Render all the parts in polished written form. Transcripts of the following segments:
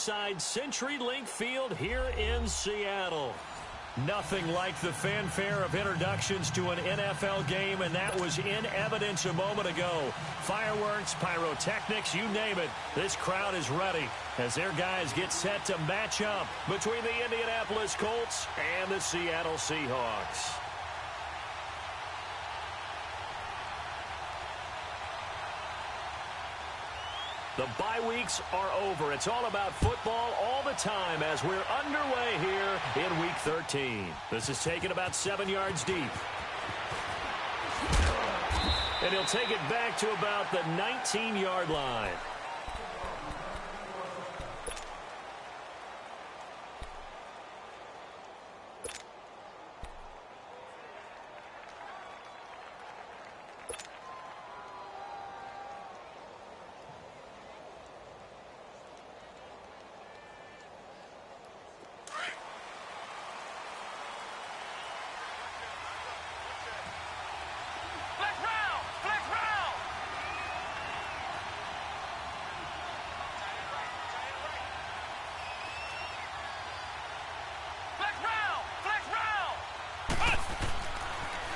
inside CenturyLink Field here in Seattle. Nothing like the fanfare of introductions to an NFL game, and that was in evidence a moment ago. Fireworks, pyrotechnics, you name it. This crowd is ready as their guys get set to match up between the Indianapolis Colts and the Seattle Seahawks. The bye weeks are over. It's all about football all the time as we're underway here in Week 13. This is taken about 7 yards deep. And he'll take it back to about the 19-yard line.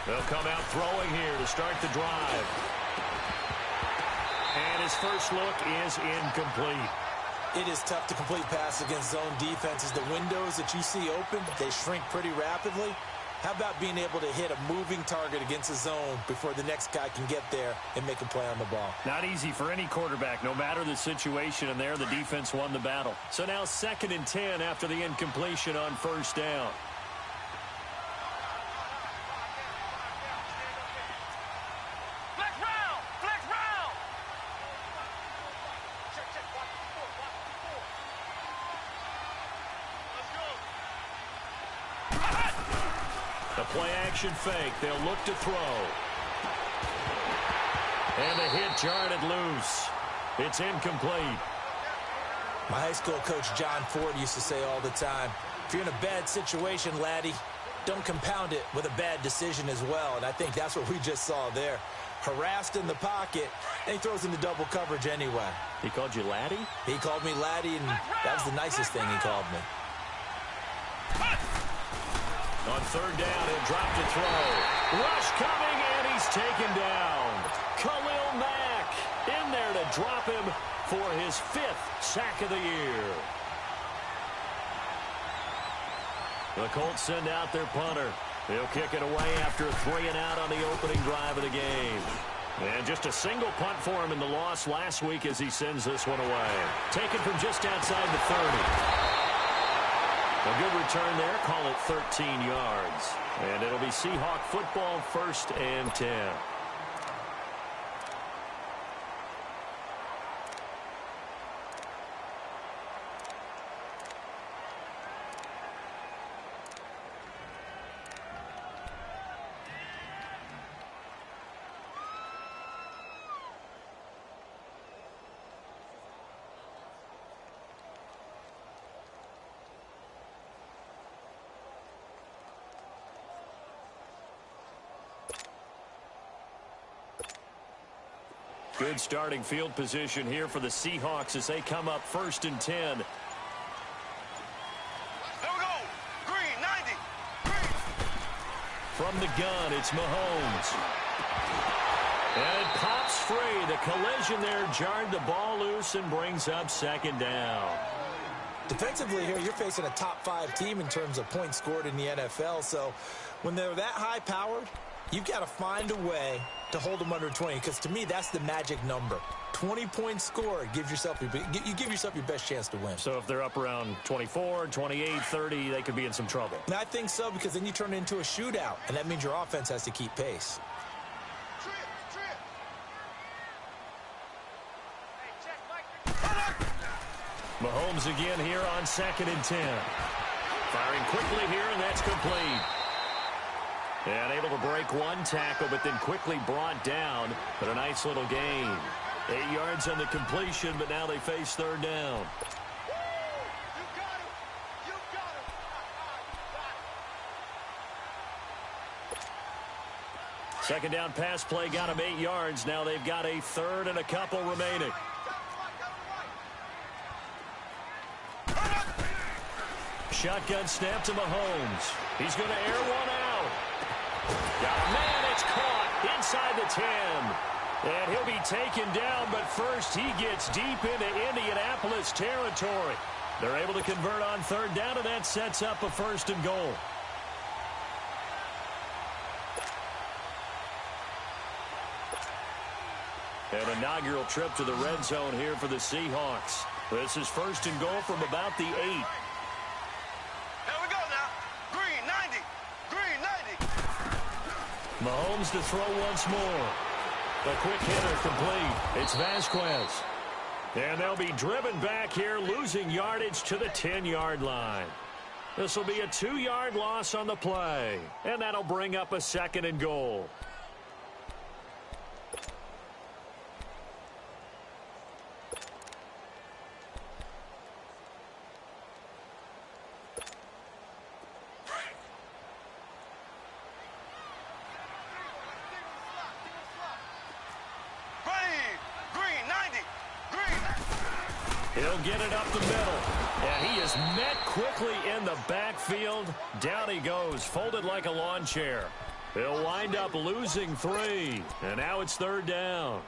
They'll come out throwing here to start the drive. And his first look is incomplete. It is tough to complete passes against zone defenses. The windows that you see open, they shrink pretty rapidly. How about being able to hit a moving target against a zone before the next guy can get there and make a play on the ball? Not easy for any quarterback, no matter the situation, and there the defense won the battle. So now 2nd and 10 after the incompletion on first down. Play-action fake. They'll look to throw. And the hit jarred it loose. It's incomplete. My high school coach, John Ford, used to say all the time, if you're in a bad situation, laddie, don't compound it with a bad decision as well. And I think that's what we just saw there. Harassed in the pocket, and he throws into double coverage anyway. He called you laddie? He called me laddie, and that was the nicest thing he called me. On third down, he'll drop to throw. Rush coming, and he's taken down. Khalil Mack in there to drop him for his 5th sack of the year. The Colts send out their punter. He'll kick it away after a 3-and-out on the opening drive of the game. And just a single punt for him in the loss last week as he sends this one away. Taken from just outside the 30. A good return there. Call it 13 yards. And it'll be Seahawk football, 1st and 10. Good starting field position here for the Seahawks as they come up 1st and 10. There we go. Green, 90. Green. From the gun, it's Mahomes. And it pops free. The collision there jarred the ball loose and brings up 2nd down. Defensively here, you're facing a top 5 team in terms of points scored in the NFL. So when they're that high-powered, you've got to find a way to hold them under 20, because to me, that's the magic number. 20 points scored, you give yourself your best chance to win. So if they're up around 24, 28, 30, they could be in some trouble. And I think so, because then you turn it into a shootout, and that means your offense has to keep pace. Mahomes again here on 2nd and 10. Firing quickly here, and that's complete. And able to break one tackle, but then quickly brought down. But a nice little gain. 8 yards on the completion, but now they face 3rd down. Second down pass play got him 8 yards. Now they've got a 3rd and a couple remaining. shotgun snap to Mahomes. He's going to air one out. Got a man. It's caught inside the 10. And he'll be taken down, but first he gets deep into Indianapolis territory. They're able to convert on third down, and that sets up a 1st and goal. An inaugural trip to the red zone here for the Seahawks. This is 1st and goal from about the 8. Here we go now. Green 90. Green 90. Mahomes to throw once more. The quick hitter complete. It's Vasquez. And they'll be driven back here, losing yardage to the 10-yard line. This will be a 2-yard loss on the play. And that'll bring up a 2nd and goal. He'll get it up the middle. And he is met quickly in the backfield. Down he goes, folded like a lawn chair. He'll wind up losing 3. And now it's 3rd down.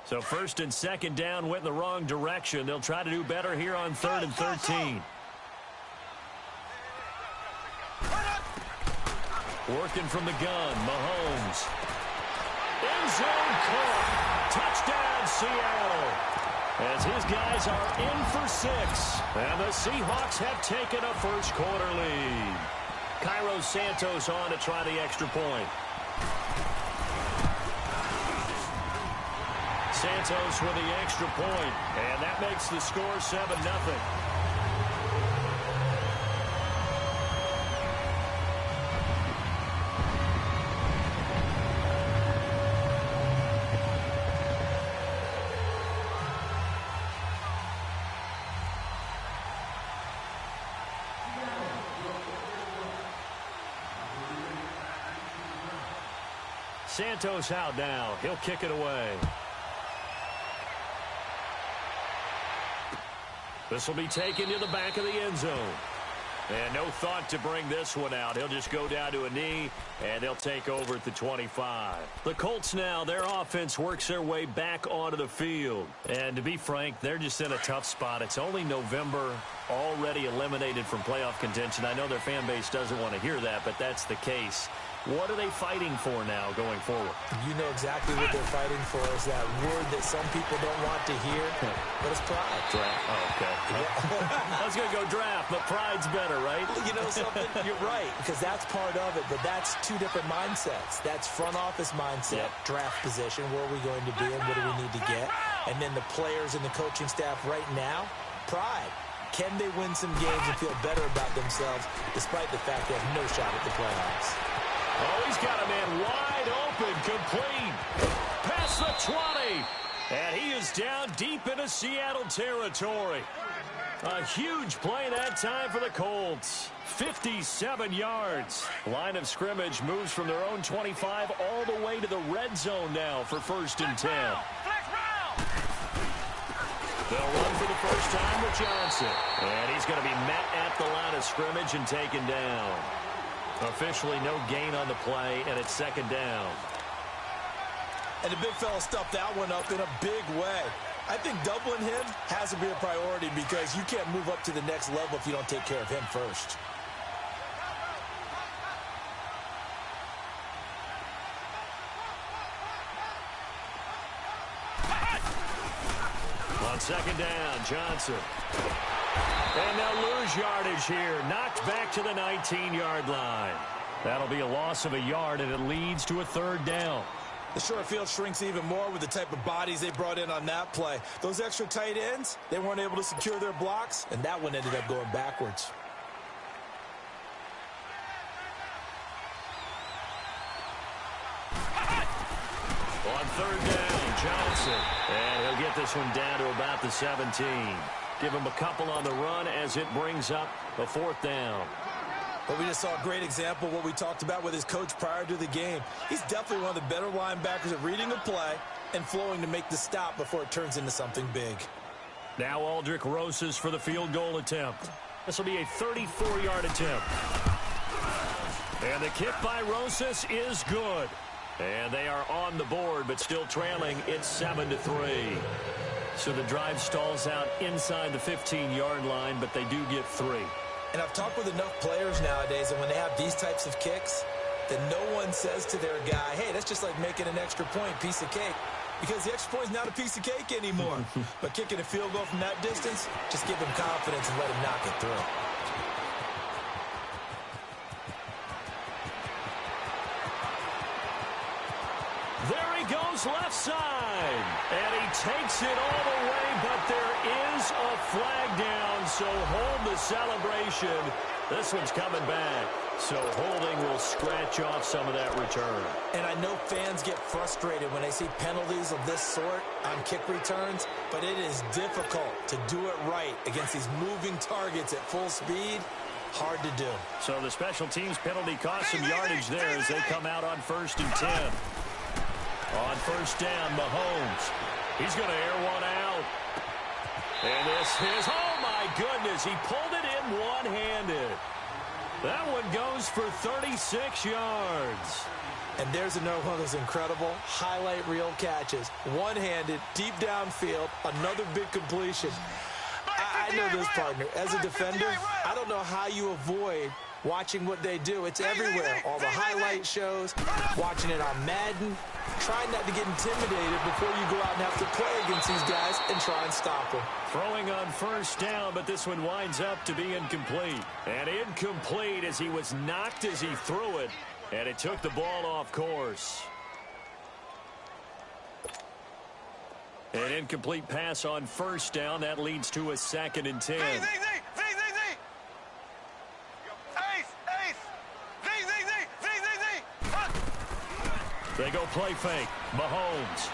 So 1st and 2nd down went in the wrong direction. They'll try to do better here on 3rd and 13. Working from the gun, Mahomes. End zone caught. Touchdown, Seattle. As his guys are in for 6. And the Seahawks have taken a first-quarter lead. Cairo Santos on to try the extra point. Santos with the extra point, and that makes the score 7-0. Santos out now. He'll kick it away. This will be taken to the back of the end zone. And no thought to bring this one out. He'll just go down to a knee, and they'll take over at the 25. The Colts now, their offense works their way back onto the field. And to be frank, they're just in a tough spot. It's only November, already eliminated from playoff contention. I know their fan base doesn't want to hear that, but that's the case. What are they fighting for now going forward? You know exactly what they're fighting for is that word that some people don't want to hear, but it's pride. Draft. Oh, okay. I was going to go draft, but pride's better, right? You know something? You're right, because that's part of it, but that's 2 different mindsets. That's front office mindset, draft position, where are we going to be and what do we need to get? And then the players and the coaching staff right now, pride. Can they win some games and feel better about themselves despite the fact they have no shot at the playoffs? Oh, he's got a man wide open, complete. Past the 20. And he is down deep into Seattle territory. A huge play that time for the Colts. 57 yards. Line of scrimmage moves from their own 25 all the way to the red zone now for 1st and 10. They'll run for the first time with Johnson. And he's going to be met at the line of scrimmage and taken down. Officially no gain on the play, and it's 2nd down. And the big fella stuffed that one up in a big way. I think doubling him has to be a priority because you can't move up to the next level if you don't take care of him first. On 2nd down, Johnson. And they'll lose yardage here. Knocked back to the 19-yard line. That'll be a loss of a yard, and it leads to a 3rd down. The short field shrinks even more with the type of bodies they brought in on that play. Those extra tight ends, they weren't able to secure their blocks, and that one ended up going backwards. On 3rd down, Johnson. And he'll get this one down to about the 17. Give him a couple on the run as it brings up a 4th down. But we just saw a great example of what we talked about with his coach prior to the game. He's definitely one of the better linebackers at reading a play and flowing to make the stop before it turns into something big. Now Aldrick Rosas for the field goal attempt. This will be a 34-yard attempt. And the kick by Rosas is good. And they are on the board, but still trailing. It's 7-3. So the drive stalls out inside the 15-yard line, but they do get 3. And I've talked with enough players nowadays, and when they have these types of kicks, that no one says to their guy, hey, that's just like making an extra point, piece of cake. Because the extra point is not a piece of cake anymore. But kicking a field goal from that distance, just give him confidence and let him knock it through. There he goes left side. And he takes it all the way, but there is a flag down, so hold the celebration. This one's coming back. So holding will scratch off some of that return. And I know fans get frustrated when they see penalties of this sort on kick returns, but it is difficult to do it right against these moving targets at full speed. Hard to do. So the special teams penalty cost some yardage there as they come out on 1st and 10. On 1st down, Mahomes. He's going to air one out. And this is, oh my goodness, he pulled it in one-handed. That one goes for 36 yards. And there's another one of those incredible highlight reel catches. One-handed, deep downfield, another big completion. I know this, partner. As a defender, I don't know how you avoid watching what they do. It's everywhere. All the highlight shows, watching it on Madden. Try not to get intimidated before you go out and have to play against these guys and try and stop them. Throwing on 1st down, but this one winds up to be incomplete. And incomplete as he was knocked as he threw it, and it took the ball off course. An incomplete pass on 1st down. That leads to a 2nd and 10. They go play fake. Mahomes.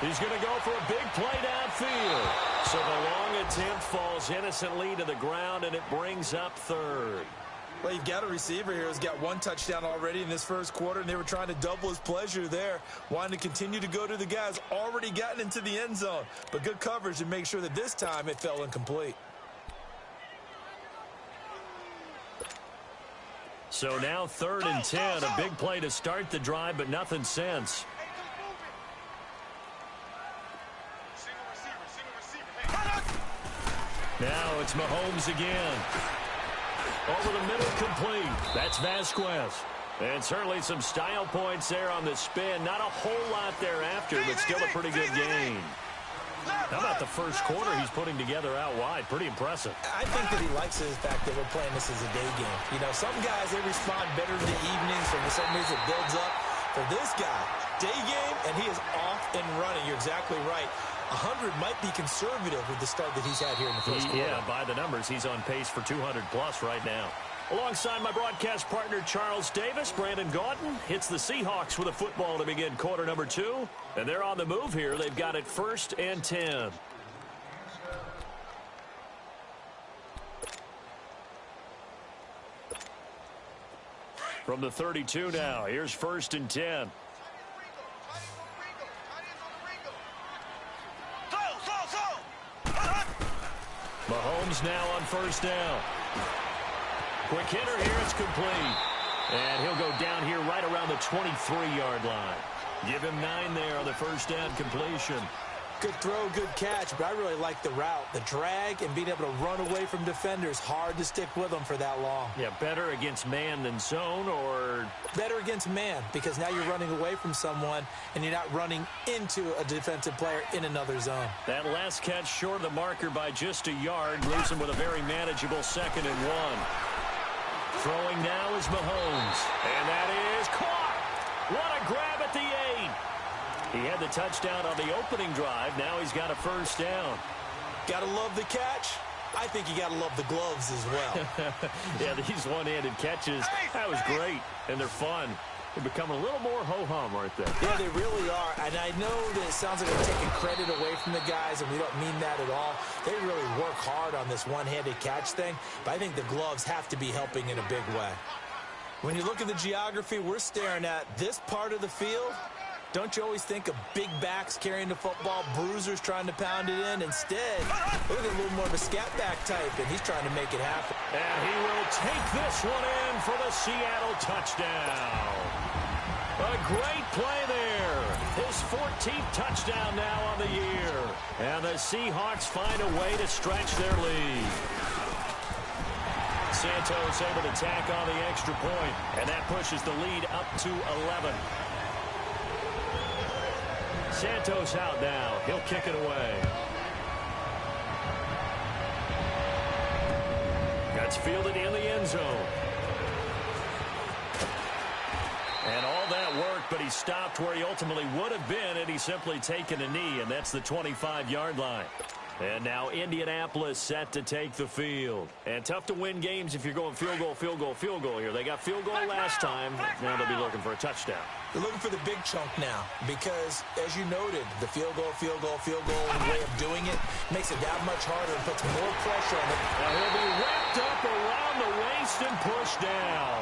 He's going to go for a big play downfield. So the long attempt falls innocently to the ground, and it brings up 3rd. Well, you've got a receiver here who's got 1 touchdown already in this 1st quarter, and they were trying to double his pleasure there, wanting to continue to go to the guys already gotten into the end zone. But good coverage to make sure that this time it fell incomplete. So now 3rd and 10, a big play to start the drive, but nothing since. Now it's Mahomes again. Over the middle, complete. That's Vasquez. And certainly some style points there on the spin. Not a whole lot thereafter, but still a pretty good game. How about the 1st quarter he's putting together out wide? Pretty impressive. I think that he likes the fact that we're playing this as a day game. You know, some guys, they respond better in the evenings, or for some reason it builds up. For this guy, day game, and he is off and running. You're exactly right. 100 might be conservative with the start that he's had here in the 1st quarter. Yeah, by the numbers, he's on pace for 200-plus right now. Alongside my broadcast partner, Charles Davis, Brandon Gaudin hits the Seahawks with a football to begin quarter number 2. And they're on the move here. They've got it 1st and 10. From the 32 now, here's 1st and 10. Mahomes now on 1st down. Quick hitter here, it's complete. And he'll go down here right around the 23-yard line. Give him 9 there on the 1st down completion. Good throw, good catch, but I really like the route. The drag and being able to run away from defenders. Hard to stick with them for that long. Yeah, better against man than zone, or? Better against man, because now you're running away from someone and you're not running into a defensive player in another zone. That last catch short of the marker by just a yard, leaves him with a very manageable 2nd and 1. Throwing now is Mahomes, and that is caught. What a grab at the 8. He had the touchdown on the opening drive. Now he's got a 1st down. Gotta love the catch. I think you gotta love the gloves as well. Yeah, these one-handed catches, that was great, and they're fun. They're becoming a little more ho-hum, aren't they? Yeah, they really are. And I know that it sounds like they're taking credit away from the guys, and we don't mean that at all. They really work hard on this one-handed catch thing, but I think the gloves have to be helping in a big way. When you look at the geography we're staring at, this part of the field, don't you always think of big backs carrying the football, bruisers trying to pound it in? Instead, look at a little more of a scat back type, and he's trying to make it happen. And he will take this one in for the Seattle touchdown. A great play there. His 14th touchdown now on the year. And the Seahawks find a way to stretch their lead. Santos able to tack on the extra point, and that pushes the lead up to 11. Santos out now. He'll kick it away. That's fielded in the end zone. And all that worked, but he stopped where he ultimately would have been had he simply taken a knee, and that's the 25-yard line. And now Indianapolis set to take the field. And tough to win games if you're going field goal, field goal, field goal here. They got field goal last time. Now they'll be looking for a touchdown. They're looking for the big chunk now because, as you noted, the field goal way of doing it makes it that much harder and puts more pressure on it. Now he'll be wrapped up around the waist and pushed down.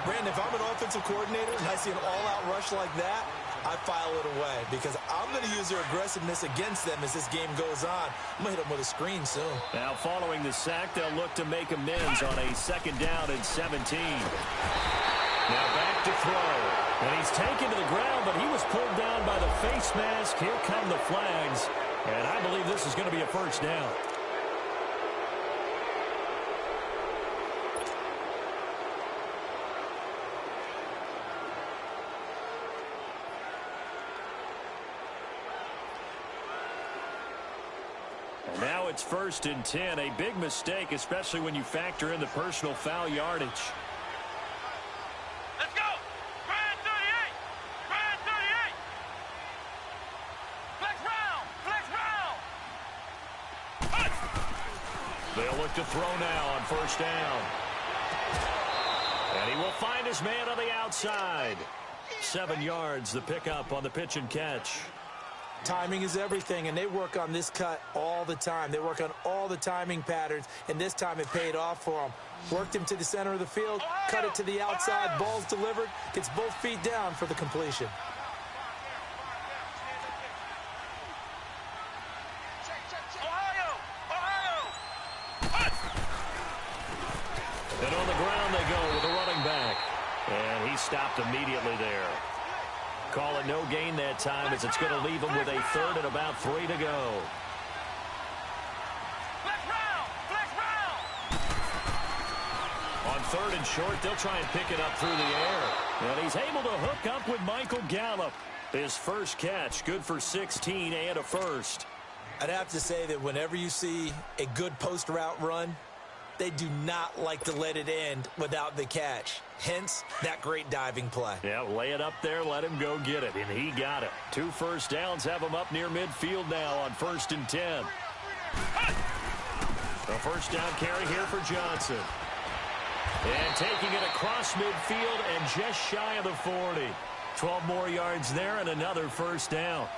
Brandon, if I'm an offensive coordinator and I see an all-out rush like that, I file it away because I'm going to use their aggressiveness against them as this game goes on. I'm going to hit them with a screen soon. Now following the sack, they'll look to make amends on a 2nd down and 17. Now back to throw. And he's taken to the ground, but he was pulled down by the face mask. Here come the flags. And I believe this is going to be a first down. And now it's 1st and 10. A big mistake, especially when you factor in the personal foul yardage. Let's go! Brand 38! Brand 38! Flex round! Flex round! They'll look to throw now on 1st down. And he will find his man on the outside. 7 yards, the pickup on the pitch and catch. Timing is everything, and they work on this cut all the time. They work on all the timing patterns, and this time it paid off for them. Worked him to the center of the field, cut it to the outside, ball's delivered, gets both feet down for the completion. And on the ground they go with a running back. And he stopped immediately there. Call it no gain that time as it's going to leave him with a 3rd and about 3 to go. On 3rd and short, they'll try and pick it up through the air. And he's able to hook up with Michael Gallup. His first catch, good for 16 and a first. I'd have to say that whenever you see a good post route run, they do not like to let it end without the catch. Hence, that great diving play. Yeah, lay it up there, let him go get it, and he got it. 2 first downs have him up near midfield now on 1st and 10. A first down carry here for Johnson. And taking it across midfield and just shy of the 40. 12 more yards there and another first down.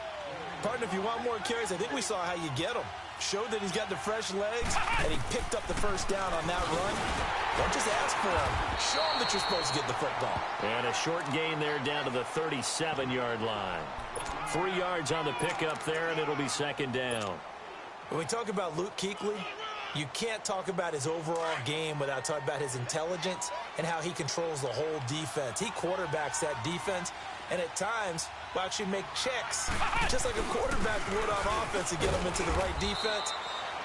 Partner, if you want more carries, I think we saw how you get them. Showed that he's got the fresh legs, and he picked up the first down on that run. Don't just ask for him. Show him that you're supposed to get the football. And a short gain there down to the 37-yard line. 3 yards on the pickup there, and it'll be 2nd down. When we talk about Luke Kuechly, you can't talk about his overall game without talking about his intelligence and how he controls the whole defense. He quarterbacks that defense, and at times will actually make checks, just like a quarterback would on offense to get them into the right defense.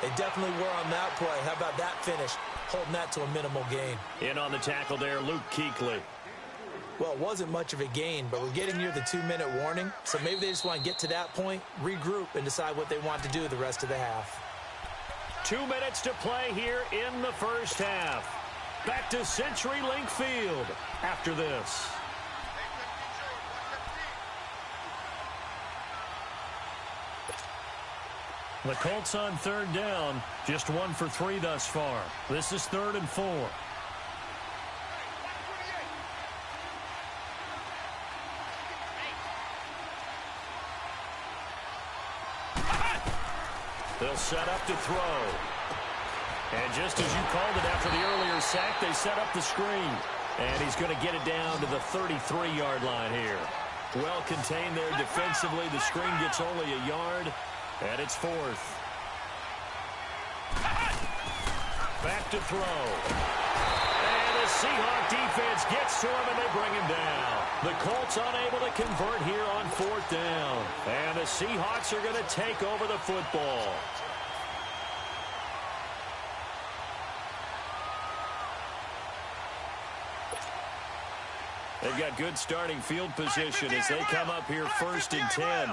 They definitely were on that play. How about that finish, holding that to a minimal gain? In on the tackle there, Luke Kuechly. Well, it wasn't much of a gain, but we're getting near the 2-minute warning, so maybe they just want to get to that point, regroup, and decide what they want to do the rest of the half. 2 minutes to play here in the first half. Back to CenturyLink Field after this. The Colts on 3rd down, just 1 for 3 thus far. This is 3rd and 4. They'll set up to throw. And just as you called it after the earlier sack, they set up the screen. And he's going to get it down to the 33-yard line here. Well contained there defensively. The screen gets only a yard, and it's fourth. Back to throw. And the Seahawk defense gets to him, and they bring him down. The Colts unable to convert here on fourth down. And the Seahawks are going to take over the football. They've got good starting field position as they come up here first and 10.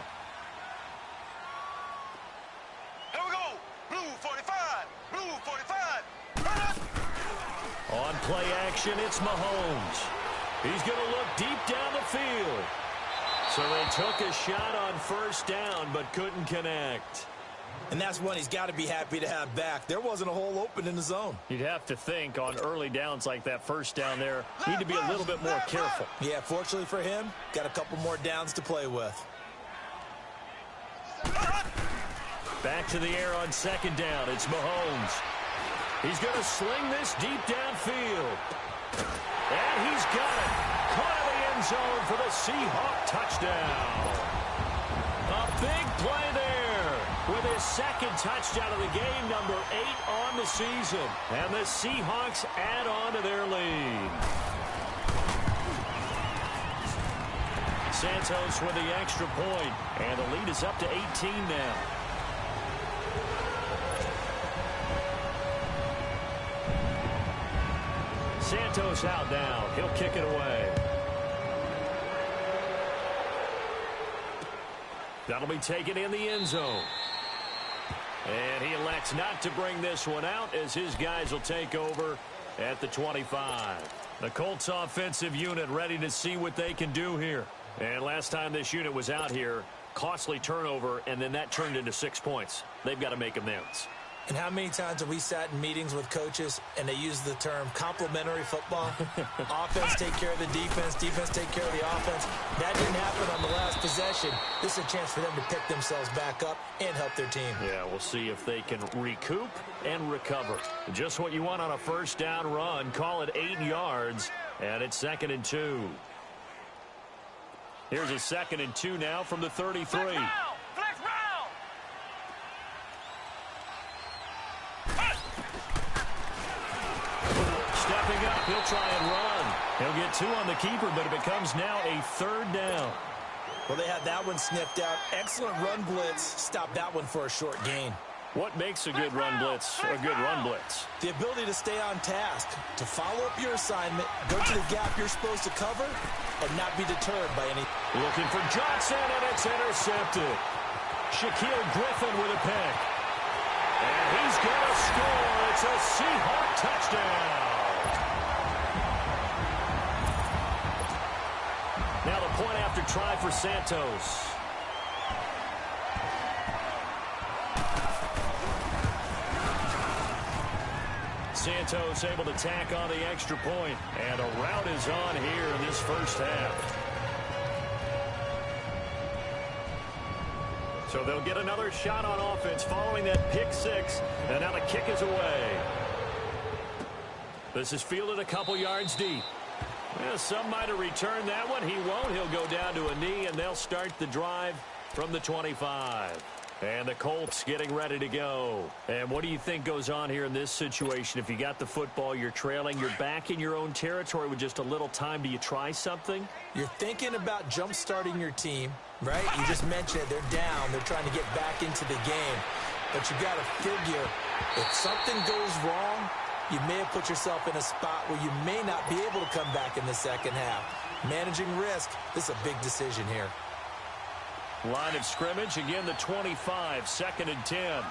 Here we go. Blue 45. Blue 45. On play action, it's Mahomes. He's going to look deep down the field. So they took a shot on first down but couldn't connect. And that's one he's got to be happy to have back. There wasn't a hole open in the zone. You'd have to think on early downs like that first down there, need to be a little bit more careful. Yeah, fortunately for him, got a couple more downs to play with. Back to the air on second down. It's Mahomes. He's going to sling this deep downfield. And he's got it. Caught in the end zone for the Seahawk touchdown. A big play there with his second touchdown of the game, number 8 on the season. And the Seahawks add on to their lead. Santos with the extra point, and the lead is up to 18 now. Santos out now. He'll kick it away. That'll be taken in the end zone. And he elects not to bring this one out as his guys will take over at the 25. The Colts offensive unit ready to see what they can do here. And last time this unit was out here, costly turnover, and then that turned into 6 points. They've got to make amends. And how many times have we sat in meetings with coaches and they use the term complementary football? Offense take care of the defense, defense take care of the offense. That didn't happen on the last possession. This is a chance for them to pick themselves back up and help their team. Yeah, we'll see if they can recoup and recover. Just what you want on a first down run. Call it 8 yards, and it's 2nd and 2. Here's a 2nd and 2 now from the 33. Stepping up, he'll try and run. He'll get 2 on the keeper, but it becomes now a 3rd down. Well, they had that one sniffed out. Excellent run blitz. Stop that one for a short gain. What makes a good run blitz a good run blitz? The ability to stay on task, to follow up your assignment, go to the gap you're supposed to cover, and not be deterred by any. Looking for Johnson, and it's intercepted. Shaquille Griffin with a pick. And he's going to score. It's a Seahawk touchdown. Now the point after try for Santos. Santos able to tack on the extra point, and a rout is on here in this first half. So they'll get another shot on offense following that pick 6, and now the kick is away. This is fielded a couple yards deep. Well, some might have returned that one. He won't. He'll go down to a knee, and they'll start the drive from the 25. And the Colts getting ready to go. And what do you think goes on here in this situation? If you got the football, you're trailing, you're back in your own territory with just a little time. Do you try something? You're thinking about jump-starting your team, right? You just mentioned it. They're down. They're trying to get back into the game. But you got to figure if something goes wrong, you may have put yourself in a spot where you may not be able to come back in the second half. Managing risk, this is a big decision here. Line of scrimmage, again the 25, 2nd and 10.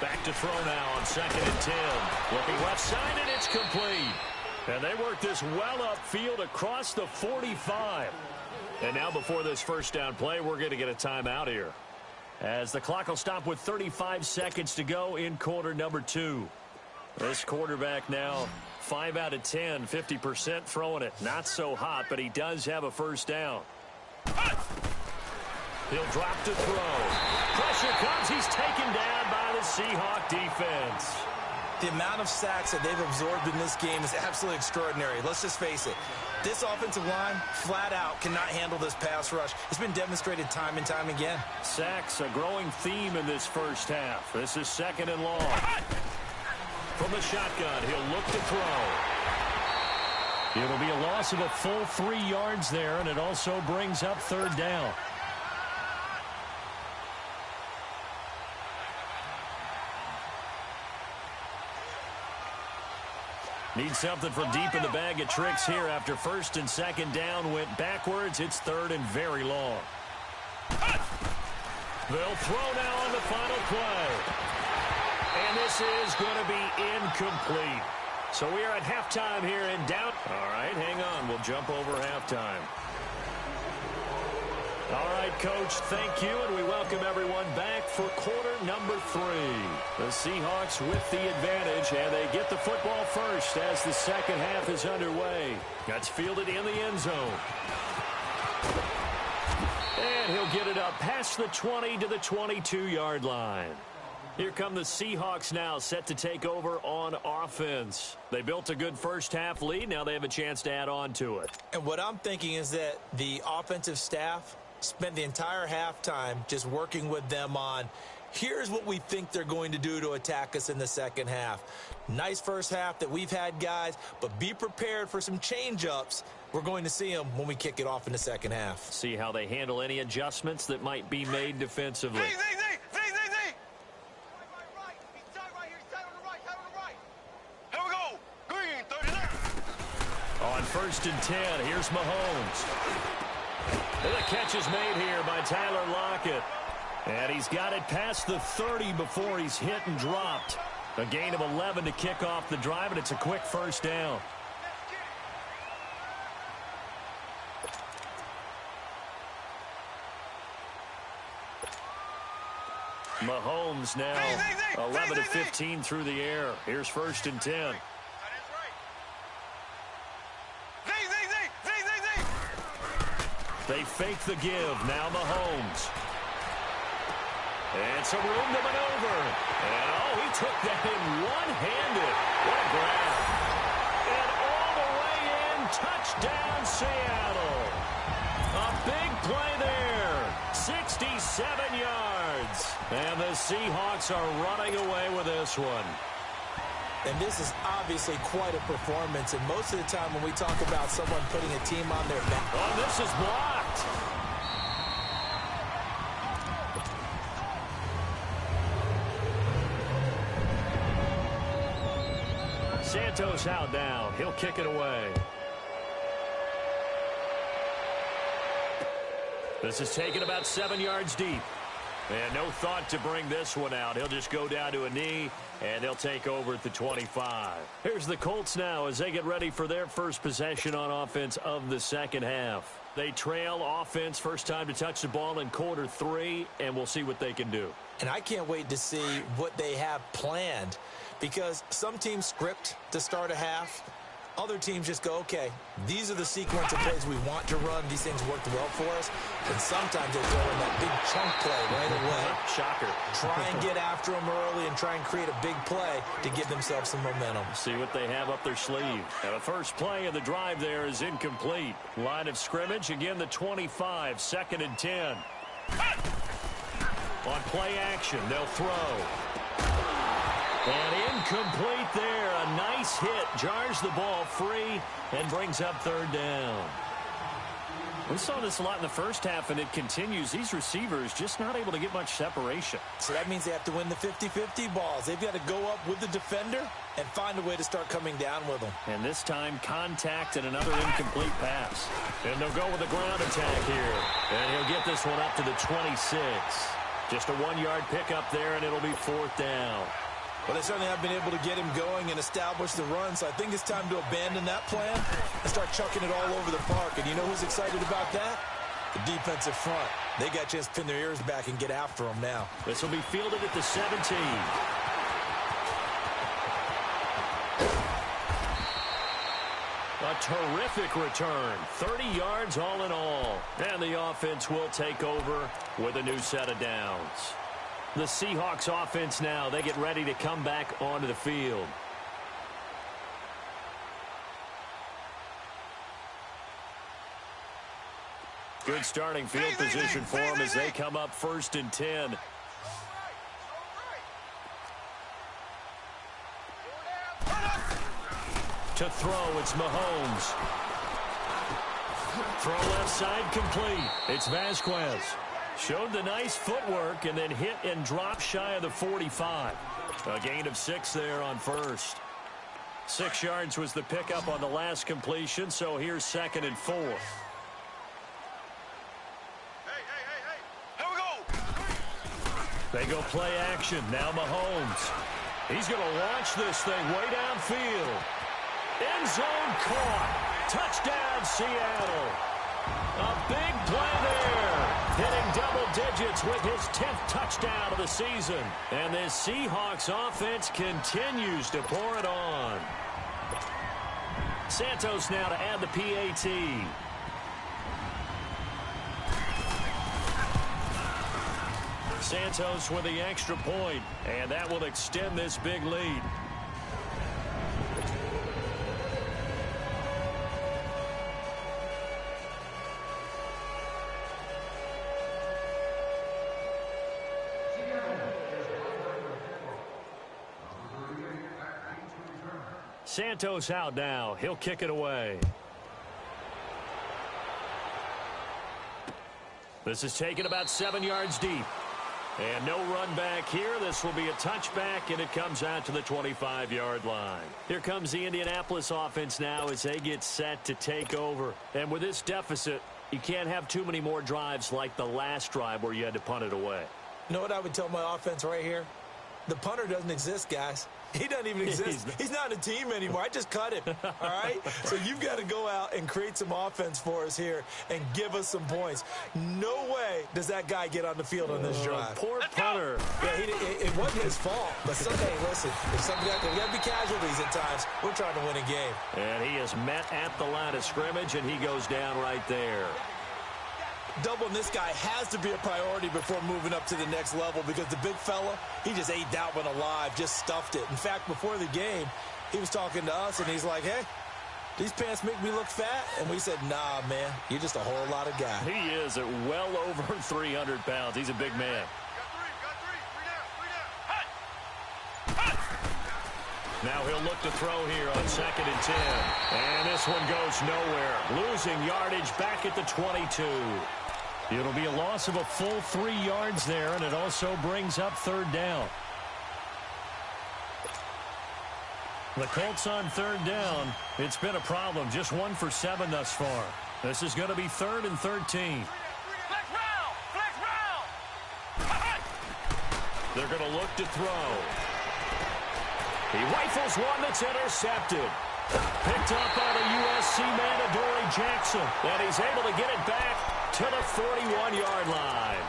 Back to throw now on 2nd and 10. Looking left side, and it's complete. And they work this well upfield across the 45. And now before this first down play, we're going to get a timeout here, as the clock will stop with 35 seconds to go in quarter number 2. This quarterback now 5 out of 10, 50% throwing it. Not so hot, but he does have a first down. He'll drop to throw. Pressure comes. He's taken down by the Seahawk defense. The amount of sacks that they've absorbed in this game is absolutely extraordinary. Let's just face it. This offensive line, flat out, cannot handle this pass rush. It's been demonstrated time and time again. Sacks, a growing theme in this first half. This is 2nd and long. From the shotgun, he'll look to throw. It'll be a loss of a full 3 yards there, and it also brings up 3rd down. Need something from deep in the bag of tricks here after 1st and 2nd down went backwards. It's 3rd and very long. They'll throw now on the final play. And this is going to be incomplete. So we are at halftime here in down. All right, hang on. We'll jump over halftime. All right, Coach, thank you, and we welcome everyone back for quarter number 3. The Seahawks with the advantage, and they get the football first as the second half is underway. That's fielded in the end zone. And he'll get it up past the 20 to the 22-yard line. Here come the Seahawks now, set to take over on offense. They built a good first half lead. Now they have a chance to add on to it. And what I'm thinking is that the offensive staff spent the entire halftime just working with them on, here's what we think they're going to do to attack us in the second half. Nice first half that we've had, guys, but be prepared for some change-ups. We're going to see them when we kick it off in the second half. See how they handle any adjustments that might be made defensively. On 1st and 10, here's Mahomes. And the catch is made here by Tyler Lockett. And he's got it past the 30 before he's hit and dropped. A gain of 11 to kick off the drive, and it's a quick first down. Mahomes now 11 to 15 through the air. Here's 1st and 10. They fake the give. Now Mahomes. And some room to maneuver. And, oh, he took that in one-handed. What a grab. And all the way in. Touchdown, Seattle. A big play there. 67 yards. And the Seahawks are running away with this one. And this is obviously quite a performance. And most of the time when we talk about someone putting a team on their back. Oh, this is blocked. Santos out down. He'll kick it away. This is taken about 7 yards deep. And no thought to bring this one out. He'll just go down to a knee, and they'll take over at the 25. Here's the Colts now as they get ready for their first possession on offense of the second half. They trail offense, first time to touch the ball in quarter 3, and we'll see what they can do. And I can't wait to see what they have planned, because some teams script to start a half. Other teams just go, okay, these are the sequence of plays we want to run. These things worked well for us. And sometimes they throw in that big chunk play right away. Shocker. Try and get after them early and try and create a big play to give themselves some momentum. See what they have up their sleeve. Now the first play of the drive there is incomplete. Line of scrimmage, again the 25, 2nd and 10. On play action, they'll throw. And incomplete there. A nice hit. Jars the ball free and brings up 3rd down. We saw this a lot in the first half, and it continues. These receivers just not able to get much separation. So that means they have to win the 50-50 balls. They've got to go up with the defender and find a way to start coming down with them. And this time, contact and another incomplete pass. And they'll go with a ground attack here. And he'll get this one up to the 26. Just a 1-yard pickup there, and it'll be 4th down. Well, they certainly have been able to get him going and establish the run, so I think it's time to abandon that plan and start chucking it all over the park. And you know who's excited about that? The defensive front. They got a chance to pin their ears back and get after them now. This will be fielded at the 17. terrific return. 30 yards all in all. And the offense will take over with a new set of downs. The Seahawks offense now, they get ready to come back onto the field. Good starting field position for them as they come up 1st and 10. To throw, it's Mahomes. Throw left side complete. It's Vasquez. Showed the nice footwork and then hit and dropped shy of the 45. A gain of 6 there on first. 6 yards was the pickup on the last completion, so here's 2nd and 4. They go play action. Now Mahomes. He's going to launch this thing way downfield. End zone caught. Touchdown, Seattle. A big play there. Hitting double digits with his 10th touchdown of the season. And this Seahawks offense continues to pour it on. Santos now to add the PAT. Santos with the extra point, and that will extend this big lead. Santos out now. He'll kick it away. This is taken about 7 yards deep. And no run back here. This will be a touchback, and it comes out to the 25-yard line. Here comes the Indianapolis offense now as they get set to take over. And with this deficit, you can't have too many more drives like the last drive where you had to punt it away. You know what I would tell my offense right here? The punter doesn't exist, guys. He doesn't even exist. He's not a team anymore. I just cut him, all right? So you've got to go out and create some offense for us here and give us some points. No way does that guy get on the field on this drive. Poor punter. Yeah, it wasn't his fault. But someday, listen, if something got there, we got to be casualties at times. We're trying to win a game. And he is met at the line of scrimmage, and he goes down right there. Doubling this guy has to be a priority before moving up to the next level because the big fella, he just ate that one alive, just stuffed it. In fact, before the game, he was talking to us, and he's like, hey, these pants make me look fat. And we said, nah, man, you're just a whole lot of guy. He is at well over 300 pounds. He's a big man. Now he'll look to throw here on 2nd and 10. And this one goes nowhere. Losing yardage back at the 22. It'll be a loss of a full 3 yards there, and it also brings up 3rd down. The Colts on 3rd down. It's been a problem. Just 1 for 7 thus far. This is going to be 3rd and 13. They're going to look to throw. He rifles one that's intercepted. Picked up by the USC man, Adoree Jackson. And he's able to get it back to the 41-yard line.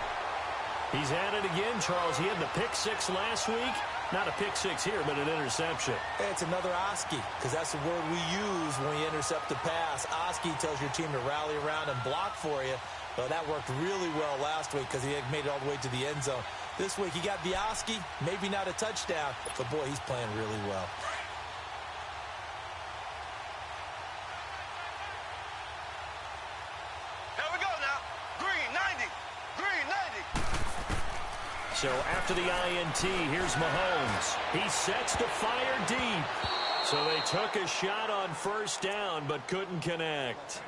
He's at it again, Charles. He had the pick 6 last week. Not a pick 6 here, but an interception. Hey, it's another Oski, because that's the word we use when you intercept the pass. Oski tells your team to rally around and block for you. Well, that worked really well last week because he had made it all the way to the end zone. This week, he got the Oski, maybe not a touchdown, but, boy, he's playing really well. Here we go now. Green 90. Green 90. So after the INT, here's Mahomes. He sets to fire deep. So they took a shot on 1st down, but couldn't connect.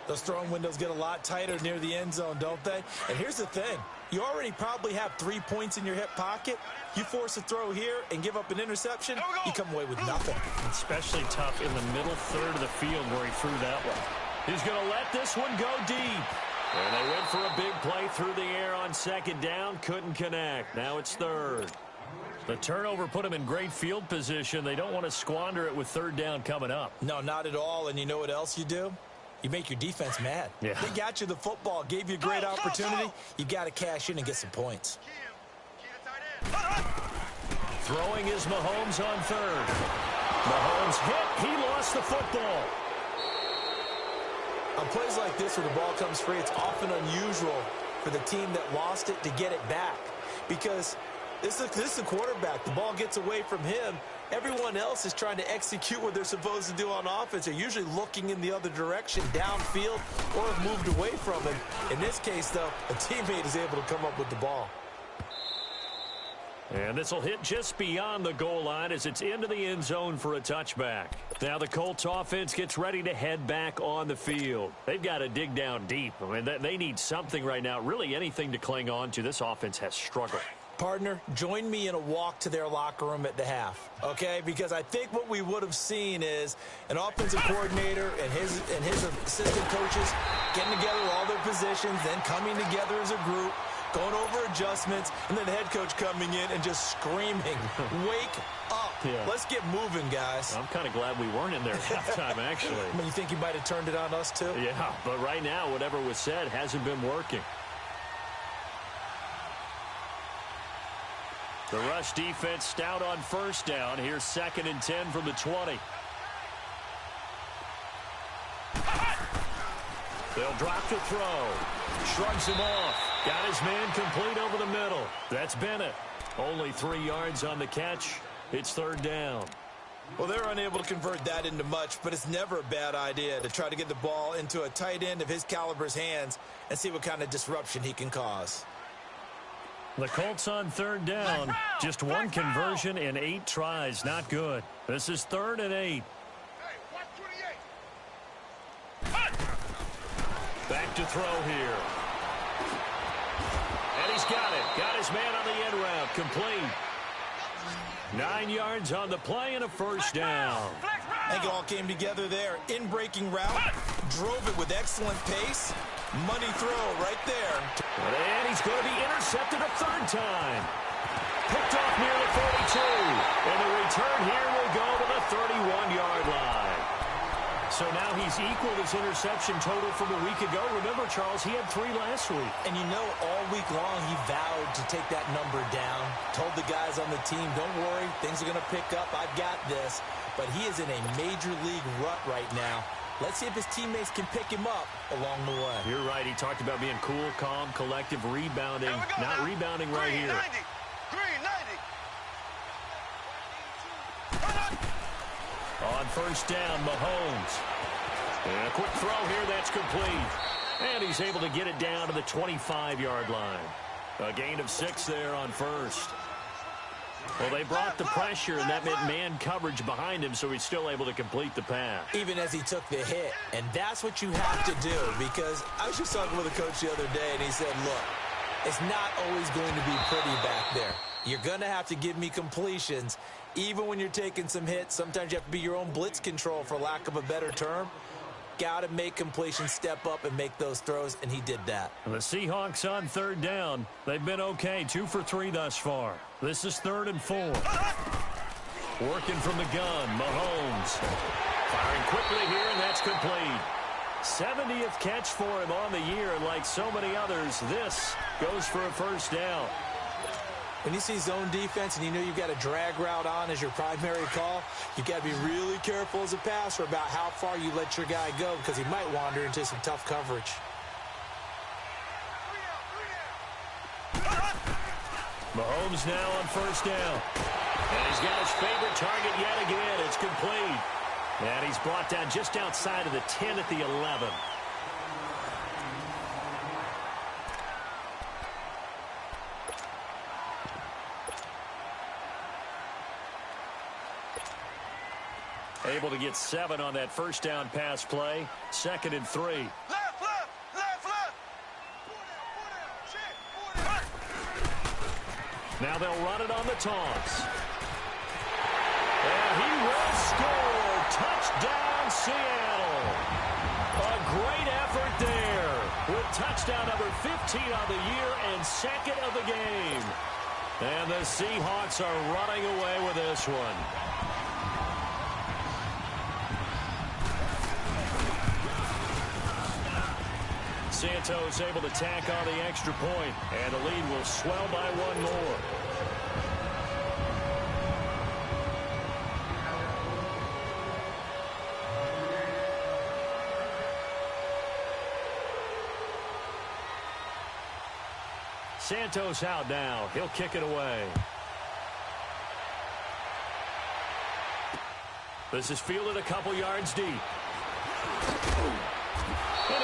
Those throwing windows get a lot tighter near the end zone, don't they? And here's the thing. You already probably have 3 points in your hip pocket. You force a throw here and give up an interception, you come away with nothing. Especially tough in the middle third of the field where he threw that one. He's going to let this one go deep. And they went for a big play through the air on 2nd down. Couldn't connect. Now it's 3rd. The turnover put him in great field position. They don't want to squander it with 3rd down coming up. No, not at all. And you know what else you do? You make your defense mad. Yeah. They got you the football, gave you a great opportunity. You got to cash in and get some points. Throwing is Mahomes on 3rd. Mahomes hit. He lost the football. On plays like this where the ball comes free, it's often unusual for the team that lost it to get it back. Because this is a quarterback. The ball gets away from him. Everyone else is trying to execute what they're supposed to do on offense. They're usually looking in the other direction, downfield, or have moved away from him. In this case, though, a teammate is able to come up with the ball. And this will hit just beyond the goal line as it's into the end zone for a touchback. Now the Colts offense gets ready to head back on the field. They've got to dig down deep. I mean, they need something right now, really anything to cling on to. This offense has struggled. Partner, join me in a walk to their locker room at the half, okay? Because I think what we would have seen is an offensive coordinator and his assistant coaches getting together all their positions, then coming together as a group, going over adjustments, and then the head coach coming in and just screaming, wake up. Yeah. Let's get moving, guys. I'm kind of glad we weren't in there at halftime, actually. I mean, you think you might have turned it on us, too? Yeah, but right now, whatever was said hasn't been working. The rush defense stout on first down. Here's 2nd and 10 from the 20. They'll drop to throw. Shrugs him off. Got his man complete over the middle. That's Bennett. Only 3 yards on the catch. It's 3rd down. Well, they're unable to convert that into much, but it's never a bad idea to try to get the ball into a tight end of his caliber's hands and see what kind of disruption he can cause. The Colts on 3rd down. Just 1 conversion in 8 tries. Not good. This is 3rd and 8. Back to throw here. And he's got it. Got his man on the end route. Complete. 9 yards on the play and a 1st down. I think it all came together there. In-breaking route. Drove it with excellent pace. Money throw right there. And he's going to be intercepted a 3rd time. Picked off near the 42. And the return here will go to the 31-yard line. So now he's equaled his interception total from a week ago. Remember, Charles, he had 3 last week. And you know, all week long he vowed to take that number down. Told the guys on the team, don't worry, things are going to pick up. I've got this. But he is in a major league rut right now. Let's see if his teammates can pick him up along the way. You're right. He talked about being cool, calm, collective, rebounding. Not now. Rebounding right here. 90. Green 90. On 1st down, Mahomes. And a quick throw here. That's complete. And he's able to get it down to the 25-yard line. A gain of 6 there on 1st. Well, they brought the pressure, and that meant man coverage behind him, so he's still able to complete the pass. Even as he took the hit. And that's what you have to do, because I was just talking with a coach the other day, and he said, look, it's not always going to be pretty back there. You're going to have to give me completions. Even when you're taking some hits, sometimes you have to be your own blitz control, for lack of a better term. Got to make completions, step up, and make those throws, and he did that. The Seahawks on 3rd down. They've been okay, 2 for 3 thus far. This is 3rd and 4. Working from the gun, Mahomes. Firing quickly here, and that's complete. 70th catch for him on the year, and like so many others, this goes for a 1st down. When you see zone defense and you know you've got a drag route on as your primary call, you've got to be really careful as a passer about how far you let your guy go, because he might wander into some tough coverage. Mahomes now on 1st down. And he's got his favorite target yet again. It's complete. And he's brought down just outside of the 10 at the 11. Able to get 7 on that 1st down pass play. 2nd and 3. Left. Now they'll run it on the toss. And he will score. Touchdown, Seattle. A great effort there with touchdown number 15 on the year and 2nd of the game. And the Seahawks are running away with this one. Santos able to tack on the extra point, and the lead will swell by 1 more. Santos out now. He'll kick it away. This is fielded a couple yards deep. And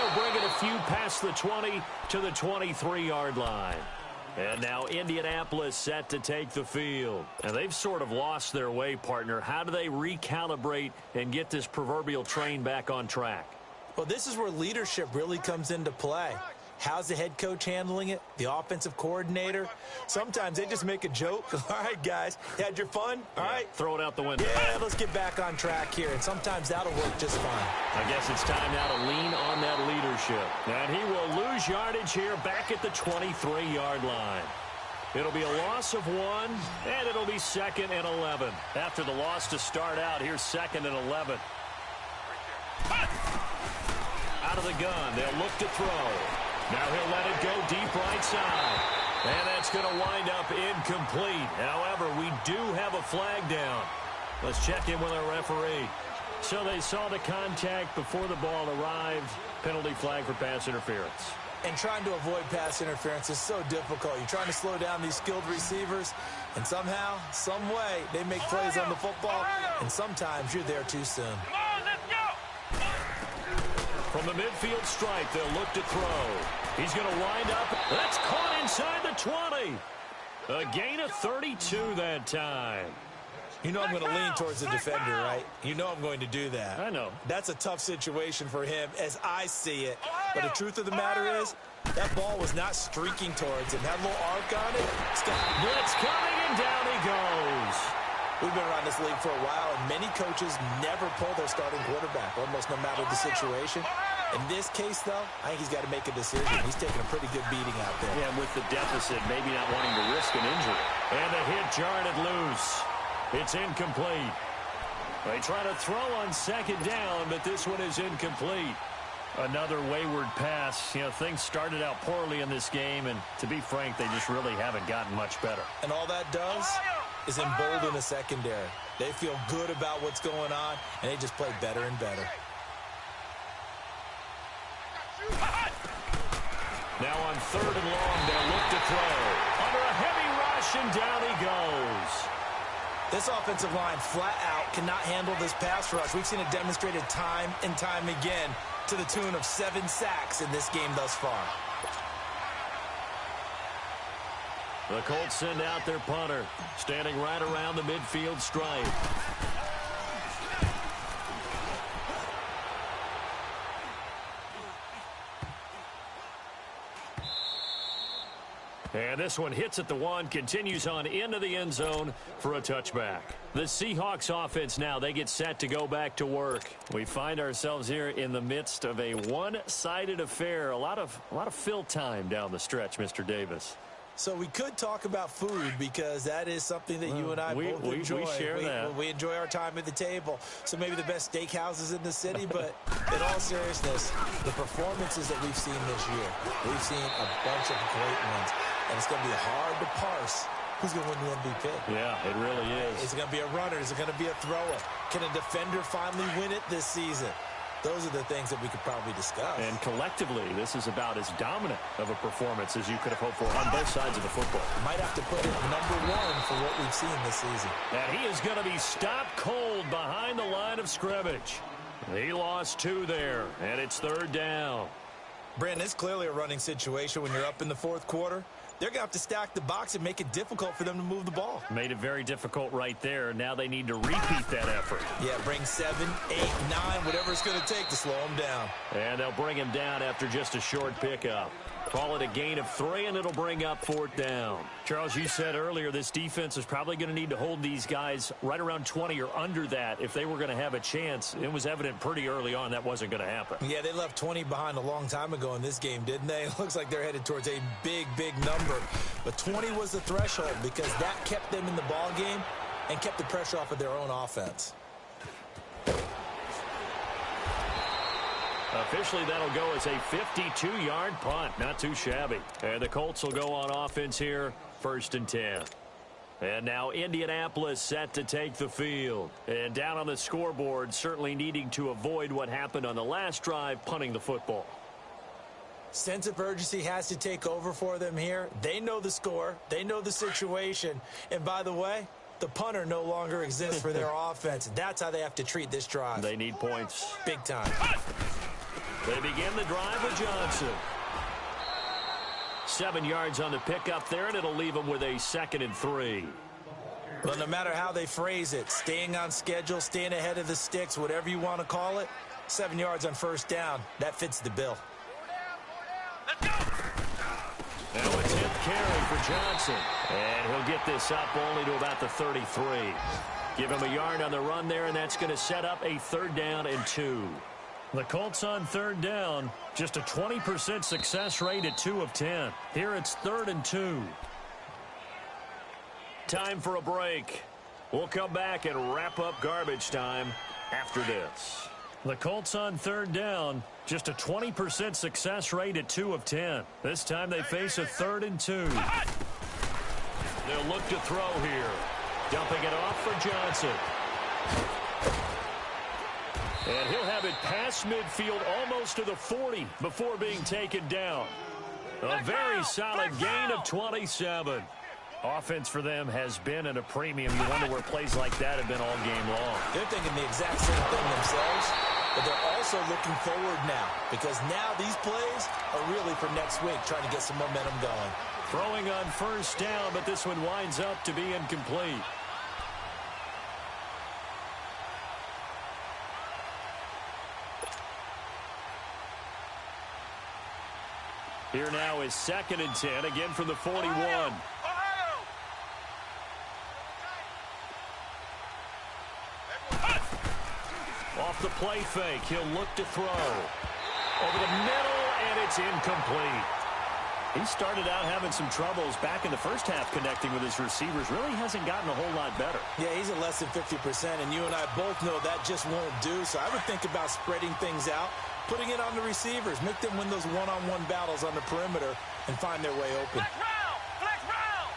he'll bring it a few past the 20 to the 23-yard line. And now Indianapolis set to take the field. And they've sort of lost their way, partner. How do they recalibrate and get this proverbial train back on track? Well, this is where leadership really comes into play. How's the head coach handling it? The offensive coordinator? Sometimes they just make a joke. All right, guys, you had your fun? All right. Throw it out the window. Yeah, let's get back on track here. And sometimes that'll work just fine. I guess it's time now to lean on that leadership. And he will lose yardage here back at the 23-yard line. It'll be a loss of 1, and it'll be 2nd and 11. After the loss to start out, here's 2nd and 11. Out of the gun, they'll look to throw. Now he'll let it go deep right side. And that's going to wind up incomplete. However, we do have a flag down. Let's check in with our referee. So they saw the contact before the ball arrived. Penalty flag for pass interference. And trying to avoid pass interference is so difficult. You're trying to slow down these skilled receivers, and somehow, some way, they make plays on the football, and sometimes you're there too soon. From the midfield stripe, they'll look to throw. He's going to wind up. That's caught inside the 20. A gain of 32 that time. You know I'm going to lean towards the defender, right? You know I'm going to do that. I know. That's a tough situation for him as I see it. But the truth of the matter is, that ball was not streaking towards him. Had a little arc on it. Blitz coming, and down he goes. We've been around this league for a while, and many coaches never pull their starting quarterback, almost no matter the situation. In this case, though, I think he's got to make a decision. He's taking a pretty good beating out there. Yeah, with the deficit, maybe not wanting to risk an injury. And the hit jarred it loose. It's incomplete. They try to throw on 2nd down, but this one is incomplete. Another wayward pass. You know, things started out poorly in this game, and to be frank, they just really haven't gotten much better. And all that does is embolden the secondary. They feel good about what's going on, and they just play better and better. Now on 3rd and long, they'll look to throw. Under a heavy rush, and down he goes. This offensive line flat out cannot handle this pass rush. We've seen it demonstrated time and time again to the tune of 7 sacks in this game thus far. The Colts send out their punter, standing right around the midfield stripe. And this one hits at the 1, continues on into the end zone for a touchback. The Seahawks offense now, they get set to go back to work. We find ourselves here in the midst of a one-sided affair. A lot of fill time down the stretch, Mr. Davis. So we could talk about food because that is something that you and I both enjoy. We share that. We enjoy our time at the table. So maybe the best steakhouses in the city, but in all seriousness, the performances that we've seen this year, we've seen a bunch of great ones. And it's going to be hard to parse who's going to win the MVP. Yeah, it really is. Is it going to be a runner? Is it going to be a thrower? Can a defender finally win it this season? Those are the things that we could probably discuss. And collectively, this is about as dominant of a performance as you could have hoped for on both sides of the football. Might have to put it #1 for what we've seen this season. And he is going to be stopped cold behind the line of scrimmage. He lost 2 there, and it's 3rd down. Brandon, it's clearly a running situation when you're up in the 4th quarter. They're going to have to stack the box and make it difficult for them to move the ball. Made it very difficult right there. Now they need to repeat that effort. Yeah, bring 7, 8, 9, whatever it's going to take to slow him down. And they'll bring him down after just a short pickup. Call it a gain of 3, and it'll bring up 4th down. Charles, you said earlier this defense is probably going to need to hold these guys right around 20 or under that if they were going to have a chance. It was evident pretty early on that wasn't going to happen. Yeah, they left 20 behind a long time ago in this game, didn't they? It looks like they're headed towards a big, big number. But 20 was the threshold because that kept them in the ball game and kept the pressure off of their own offense. Officially, that'll go as a 52-yard punt. Not too shabby. And the Colts will go on offense here, 1st and 10. And now Indianapolis set to take the field. And down on the scoreboard, certainly needing to avoid what happened on the last drive, punting the football. Sense of urgency has to take over for them here. They know the score. They know the situation. And by the way, the punter no longer exists for their offense. That's how they have to treat this drive. They need points. Big time. They begin the drive with Johnson. 7 yards on the pickup there, and it'll leave them with a 2nd and 3. Well, no matter how they phrase it, staying on schedule, staying ahead of the sticks, whatever you want to call it, 7 yards on first down, that fits the bill. Let's go. Now a 10th carry for Johnson. And he'll get this up only to about the 33. Give him a yard on the run there, and that's going to set up a 3rd down and 2. The Colts on 3rd down, just a 20% success rate at 2 of 10. Here it's 3rd and 2. Time for a break. We'll come back and wrap up garbage time after this. The Colts on 3rd down, just a 20% success rate at 2 of 10. This time they face a 3rd and 2. They'll look to throw here. Dumping it off for Johnson. And he'll have it past midfield almost to the 40 before being taken down. A very solid gain of 27. Offense for them has been at a premium. You wonder where plays like that have been all game long. They're thinking the exact same thing themselves, but they're also looking forward now because now these plays are really for next week, trying to get some momentum going. Throwing on first down, but this one winds up to be incomplete. Here now is 2nd and 10, again from the 41. Ohio. Off the play fake, he'll look to throw. Over the middle, and it's incomplete. He started out having some troubles back in the first half connecting with his receivers. Really hasn't gotten a whole lot better. Yeah, he's at less than 50%, and you and I both know that just won't do. So I would think about spreading things out, putting it on the receivers, make them win those one-on-one battles on the perimeter and find their way open. Flex round. Flex round.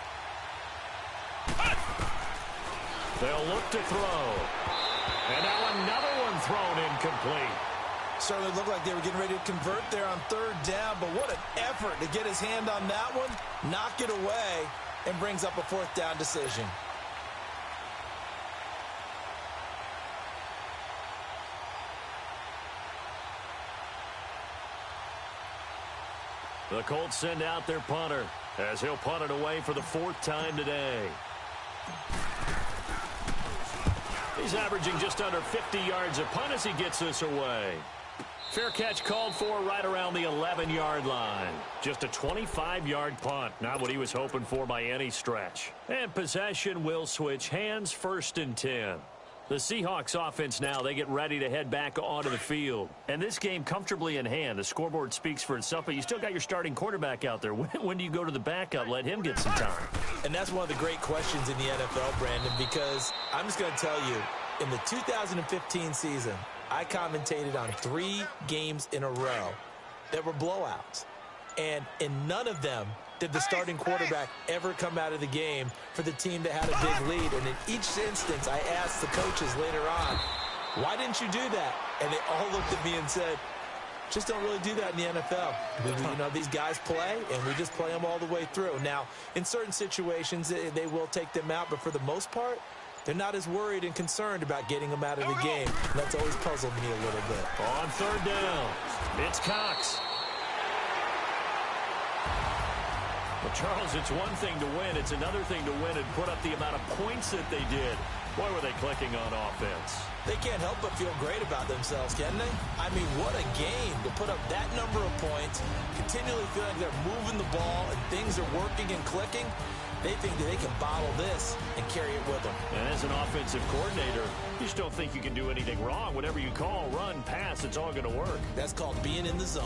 They'll look to throw. And now another one thrown incomplete. Certainly looked like they were getting ready to convert there on 3rd down, but what an effort to get his hand on that one, knock it away, and brings up a 4th down decision. The Colts send out their punter as he'll punt it away for the 4th time today. He's averaging just under 50 yards a punt as he gets this away. Fair catch called for right around the 11-yard line. Just a 25-yard punt, not what he was hoping for by any stretch. And possession will switch hands, 1st and 10. The Seahawks offense now, they get ready to head back onto the field. And this game comfortably in hand. The scoreboard speaks for itself, but you still got your starting quarterback out there. When do you go to the backup? Let him get some time. And that's one of the great questions in the NFL, Brandon, because I'm just going to tell you, in the 2015 season, I commentated on 3 games in a row that were blowouts. And in none of them did the starting quarterback ever come out of the game for the team that had a big lead. And in each instance, I asked the coaches later on, why didn't you do that? And they all looked at me and said, just don't really do that in the NFL. You know, these guys play, and we just play them all the way through. Now, in certain situations, they will take them out, but for the most part, they're not as worried and concerned about getting them out of the game. And that's always puzzled me a little bit. On 3rd down, it's Cox. Well, Charles, it's one thing to win. It's another thing to win and put up the amount of points that they did. Boy, were they clicking on offense. They can't help but feel great about themselves, can they? I mean, what a game to put up that number of points, continually feeling they're moving the ball and things are working and clicking. They think that they can bottle this and carry it with them. And as an offensive coordinator, you just don't think you can do anything wrong. Whatever you call, run, pass, it's all going to work. That's called being in the zone.